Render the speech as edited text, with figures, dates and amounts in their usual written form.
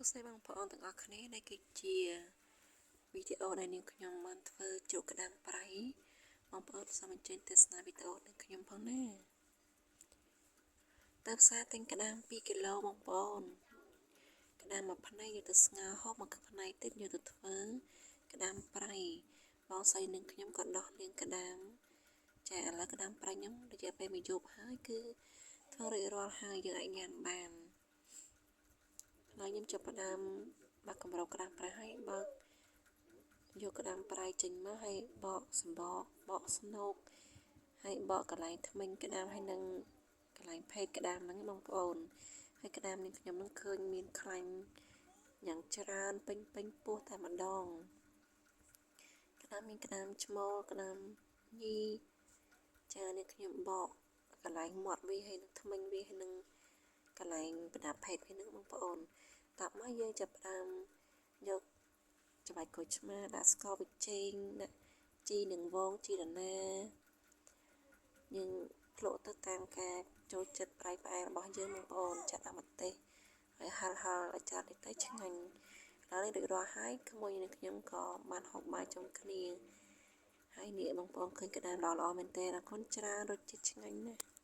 សួស្តីបងប្អូនទាំងអស់គ្នានេះគឺជាវីដេអូដែលនាងខ្ញុំបានធ្វើជ្រូកក្តាមប្រៃបងប្អូនសូមអញ្ជើញទស្សនាវីដេអូនឹងខ្ញុំផងណាទៅផ្សារទិញក្តាម2គីឡូបងប្អូនក្តាមមួយផ្នែកយកទៅស្ងោរហូបមួយផ្នែកទៀតយកទៅធ្វើក្តាមប្រៃបងស្រីនឹងខ្ញុំក៏ដោះលាងក្តាមចាឥឡូវក្តាមប្រៃខ្ញុំរយៈពេល1យប់ហើយគឺធ្វើរួចរាល់ហើយយើងអាចញ៉ាំបានហើយខ្ញុំចាប់ផ្ដើមបាក់កម្រោក្តាមប្រៃហើយបើកយកក្តាមប្រៃចេញមកហើយបកសម្បកបកស្នូកហើយបកកន្លែងធ្មេញក្តាមហើយនឹងកន្លែងផេកក្តាមហ្នឹងបងប្អូនហើយក្តាមនេះខ្ញុំនឹងឃើញមានខ្លាញ់យ៉ាងច្រើនពេញពោះតែម្ដងក្តាមមានក្តាមឈ្មោលក្តាមញីចានេះខ្ញុំបកកន្លែងមាត់វាហើយនឹងធ្មេញវាហើយនឹងកន្លែងបណ្ដាផេកវានឹងបងប្អូនតបមកយើងចាប់ផ្ដើមយកច្បាយក្រូចឆ្មាដាក់ស្ករប៊ីចេងដាក់ជីនឹងវងជីរណាយើងភ្លក់ទៅតាមការចូលចិត្តប្រៃផ្អែមរបស់យើងបងប្អូនចាក់ដាក់ម្ទេសហើយហាល់ឲ្យច្រើនតិចទៅឆ្ងាញ់ឥឡូវនេះរួចរាល់ហើយក្មួយនឹងខ្ញុំក៏បានហូបបាយជុំគ្នាហើយនេះបងប្អូនឃើញក្តាមល្អមែនទេអរគុណច្រើនរសជាតិឆ្ងាញ់ណាស់